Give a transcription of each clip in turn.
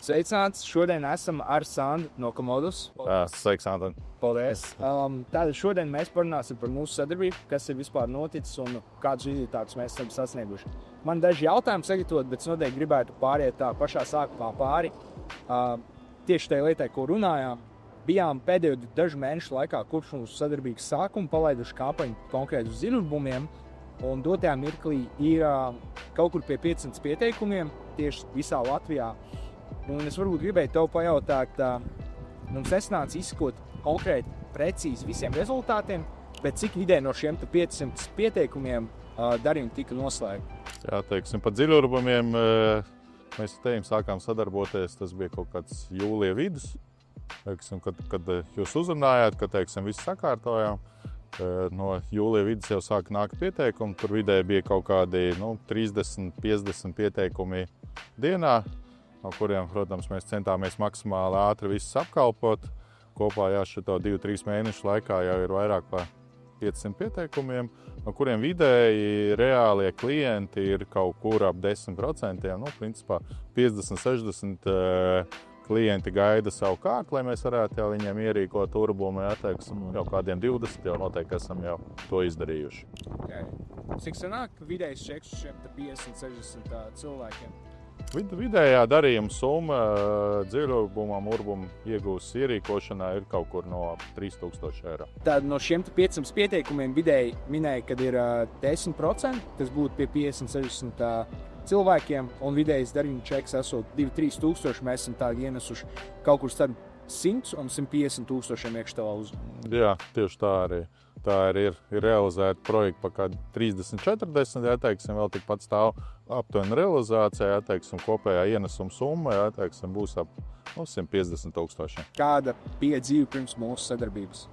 Sveicināts! Šodien esam ar Sandu no Komodos. Sveiks, Antoni! Paldies! Tātad šodien mēs parunāsim par mūsu sadarbību, kas ir vispār noticis un kādus rezultātus mēs esam sasnieguši. Man daži jautājumi sagatavot, bet es noteikti gribētu pāriet tā pašā sākumā pāri. Tieši tajā lietai, ko runājām, bijām pēdējo dažu mēnešu laikā kopš mūsu sadarbības sākuma palaiduši kampaņu konkrēti uz zilurbumiem, un dotajā mirklī ir kaut kur pie 500 pieteikumiem tieši visā Latvijā. Un es varbūt gribēju tev pajautāt, mums nesanāca izsekot konkrēti, precīzi visiem rezultātiem, bet cik vidē no šiem 500 pieteikumiem darījumi tika noslēgti? Jā, teiksim, par dziļurbumiem mēs ar tevim sākām sadarboties, tas bija kaut kāds jūlija vidus, teiksim, kad jūs uzrunājāt, kad, teiksim, visu sakārtojām. No jūlija vidus jau sāka nākt pieteikumi, tur vidē bija kaut kādi 30-50 pieteikumi dienā, no kuriem, protams, mēs centāmies maksimāli ātri visus apkalpot. Kopā šito 2-3 mēnešu laikā jau ir vairāk par 500 pieteikumiem, no kuriem vidēji reālie klienti ir kaut kur ap 10%. Principā 50-60 klienti gaida savu kārtu, lai mēs varētu jau viņiem ierīkot turbumu. Jau kādiem 20 jau noteikti esam jau to izdarījuši. Okay. Cik sanāk vidējs čeks uz šiem 50-60 cilvēkiem? Vidējā darījuma summa dziļurbumam, urbumu iegūst ierīkošanā ir kaut kur no 3000 eiro. Tad no šiem 500 pieteikumiem vidēji minēja, kad ir 10%, tas būtu pie 50-60 cilvēkiem, un vidējais darījuma čeks esot 2-3 tūkstoši, mēs esam tā ienesuši kaut kur starp 100 un 150 tūkstošiem iekštavā uz. Jā, tieši tā arī. Tā ir realizēta projekta pa kādu 30-40, vēl tikpat stāv aptuveni realizācijā, kopējā ienesuma summa, būs ap 150 tūkstoši. Kāda bija dzīve pirms mūsu sadarbības?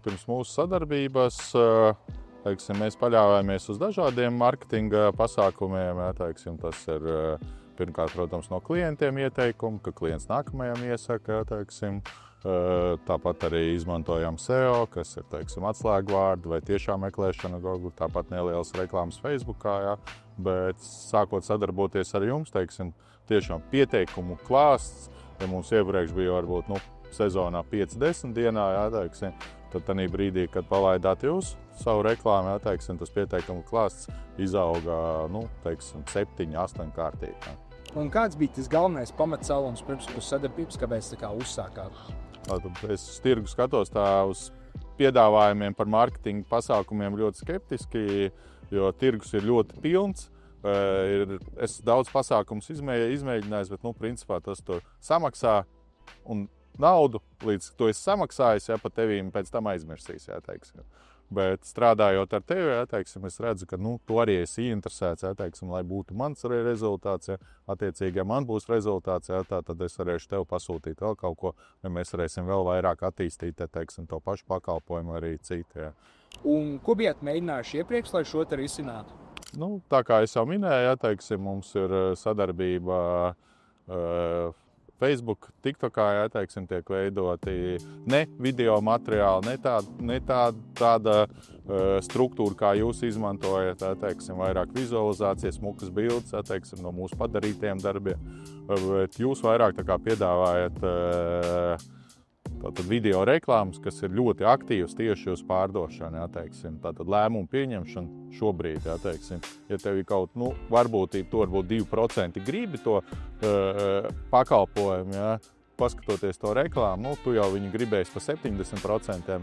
Pirms mūsu sadarbības mēs paļāvāmies uz dažādiem marketinga pasākumiem. Tas ir pirmkārt, protams, no klientiem ieteikumu, ka klients nākamajam iesaka. Tāpat arī izmantojam SEO, kas ir atslēgvārdi vai tiešā meklēšana Google, tāpat nelielas reklāmas Facebookā. Bet sākot sadarboties ar jums, tiešām pieteikumu klāsts, ja mums iepriekš bija varbūt sezonā 5-10 dienā, tad tādā brīdī, kad palaidāt jūs savu reklāmu, tas pieteikumu klāsts izauga 7-8 kārtīgi. Un kāds bija tas galvenais pamatcēlums pirms sadarbības, kāpēc tā kā uzsākāt? Es uz tirgu skatos uz piedāvājumiem par marketinga pasākumiem ļoti skeptiski, jo tirgus ir ļoti pilns. Es daudz pasākumus izmēģinājis, bet principā tas tur samaksā un naudu, līdz to esi samaksājis, pa tevīm pēc tam aizmirsīs. Bet strādājot ar tevi, es redzu, ka tu arī esi interesēts, lai būtu mans arī rezultāts. Attiecīgi, ja man būs rezultāts, tad es varēšu tev pasūtīt vēl kaut ko, vai mēs varēsim vēl vairāk attīstīt to pašu pakalpojumu arī citu. Un ko bijāt mēģinājuši iepriekš, lai šo te risinātu? Tā kā es jau minēju, mums ir sadarbība Facebook, TikTokā, tiek veidoti ne video materiāli, ne tāda struktūra, kā jūs izmantojat, vairāk vizualizācijas, smukas bildes, no mūsu padarītiem darbiem. Bet jūs vairāk piedāvājat video reklāmas, kas ir ļoti aktīvas tieši uz pārdošanu, tātad lēmumu pieņemšanu šobrīd, ja tev ir kaut, varbūtība, to varbūt 2% gribi to pakalpojumu, paskatoties to reklāmu, tu jau viņu gribēsi pa 70%,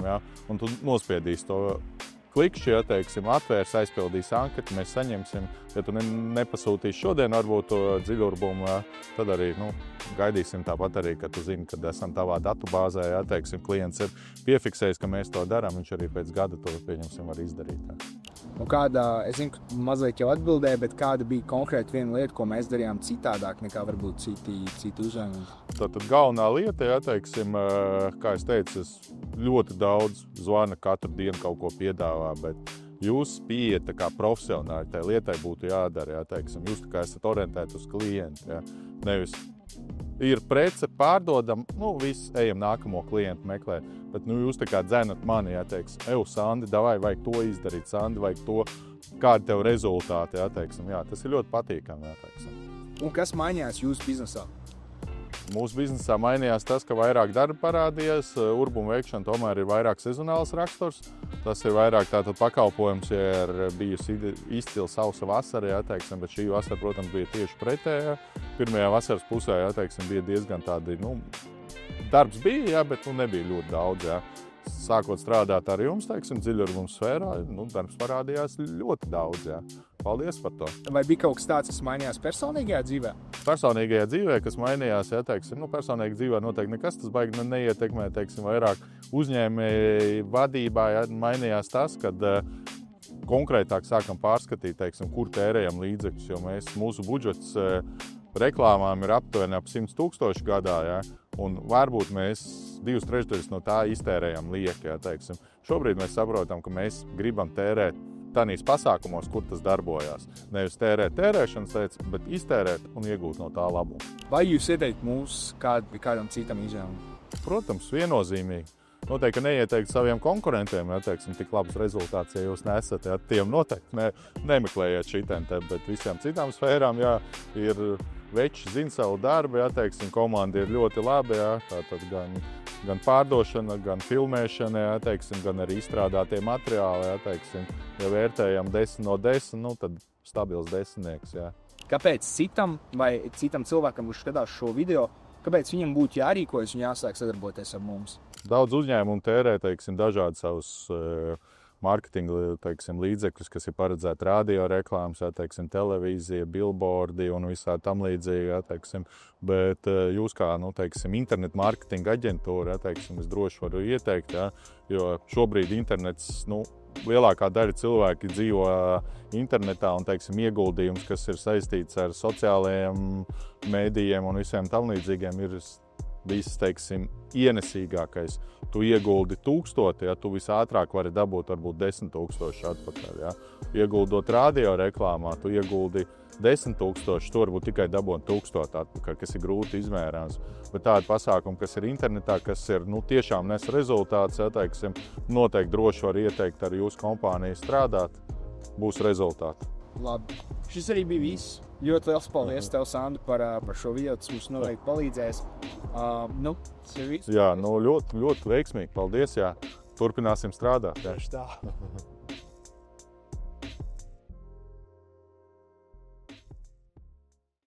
un tu nospiedīsi to klikšķi, atvērs, aizpildīs anketu, mēs saņemsim. Ja tu nepasūtīsi šodien varbūt to dziļurbumu, tad arī gaidīsim tāpat arī, ka tu zini, kad esam tavā datubāzē, klients ir piefiksējis, ka mēs to darām, viņš arī pēc gada to pieņemsim var izdarīt. Un kāda, es zinu, ka mazliet jau atbildēja, bet kāda bija konkrēti viena lieta, ko mēs darījām citādāk nekā varbūt citi uzņēmumi? Tātad galvenā lieta, kā es teicu, es ļoti daudz zvana katru dienu kaut ko piedāvā, bet jūs pieeja tā kā profesionāli tai lietai būtu jādara, jūs tā kā esat orientēti uz klientu, nevis ir prece, pārdodam, viss, ejam nākamo klientu meklēt, bet jūs tā kā dzenat mani, Sandi, vajag to izdarīt, Sandi, vajag to, kādi tev rezultāti, tas ir ļoti patīkami, Un kas mainījās jūsu biznesā? Mūsu biznesā mainījās tas, ka vairāk darba parādījās, urbuma veikšana tomēr ir vairāk sezonāls raksturs. Tas ir vairāk tātad pakalpojums, ja ir bijusi izcila sausa vasara, jā, teiksim, bet šī vasara, protams, bija tieši pretējā. Pirmajā vasaras pusē, jā, teiksim, bija diezgan tādi, darbs bija, jā, bet nebija ļoti daudz, jā. Sākot strādāt ar jums, teiksim, dziļurbuma sfērā, darbs parādījās ļoti daudz, jā. Paldies par to. Vai bija kaut kas tāds, kas mainījās personīgajā dzīvē? Personīgajā dzīvē, kas mainījās, ja, teiksim, personīgā dzīvē noteikti nekas tas baigi neietekmē, teiksim, vairāk uzņēmēji vadībā, ja, mainījās tas, kad konkrētāk sākam pārskatīt, teiksim, kur tērējam līdzekļus, jo mūsu budžets reklāmām ir aptuveni ap 100 000 gadā, ja, un varbūt mēs 2/3 no tā iztērējam lieki, ja, teiksim. Šobrīd mēs saprotam, ka mēs gribam tērēt tādīs pasākumos, kur tas darbojās. Nevis tērēt tērēšanas lietas, bet iztērēt un iegūt no tā labumu. Vai jūs ieteikt mūs kādam citam izvēlēm? Protams, viennozīmīgi. Noteikti, ka neieteikt saviem konkurentiem, ja, teiksim, tik labs rezultāts, ja jūs nesat, ja, tiem noteikti nemeklējiet šitiem te, bet visām citām sfērām, jā, ir veči zina savu darbu, ja, teiksim, komanda ir ļoti labi, ja, tātad gan pārdošana, gan filmēšana, ja, teiksim, gan arī izstrādātie materiāli, ja, teiksim, ja vērtējam 10 no 10, tad stabils 10-nieks, jā. Kāpēc citam vai citam cilvēkam, kurš skatās šo video, kāpēc viņam būtu jārīkojas un jāsāk sadarboties ar mums? Daudz uzņēmumu tērē, teiksim, dažādi savus marketinga, teiksim, līdzekļus, kas ir paredzēti radio reklāmas, ja, teiksim, televīzija, billboardi un visā tam līdzīgi, ja, teiksim, bet jūs kā, teiksim, internet marketinga aģentūra, ja, teiksim, es droši varu ieteikt, ja, jo šobrīd internets, lielākā daļa cilvēki dzīvo internetā un, teiksim, ieguldījums, kas ir saistīts ar sociālajiem mēdījiem un visiem tam līdzīgiem, ir viss, teiksim, ienesīgākais. Tu ieguldi 1000, ja tu visātrāk vari dabūt varbūt 10 000 atpakaļ. Ja. Ieguldot radio reklāmā, tu ieguldi 10 000, tu varbūt tikai dabūti 1000 atpakaļ, kas ir grūti izmērāms. Bet tādi pasākumi, kas ir internetā, kas ir tiešām nes rezultāts, ja, teiksim, noteikti droši var ieteikt ar jūsu kompāniju strādāt, būs rezultāti. Labi. Šis arī bija viss. Ļoti liels paldies tev, Sandra, par šo video. Tas mums noteikti palīdzēs. Tas ir viss. Jā, ļoti, ļoti veiksmīgi. Paldies, jā. Turpināsim strādāt. Tieši tā.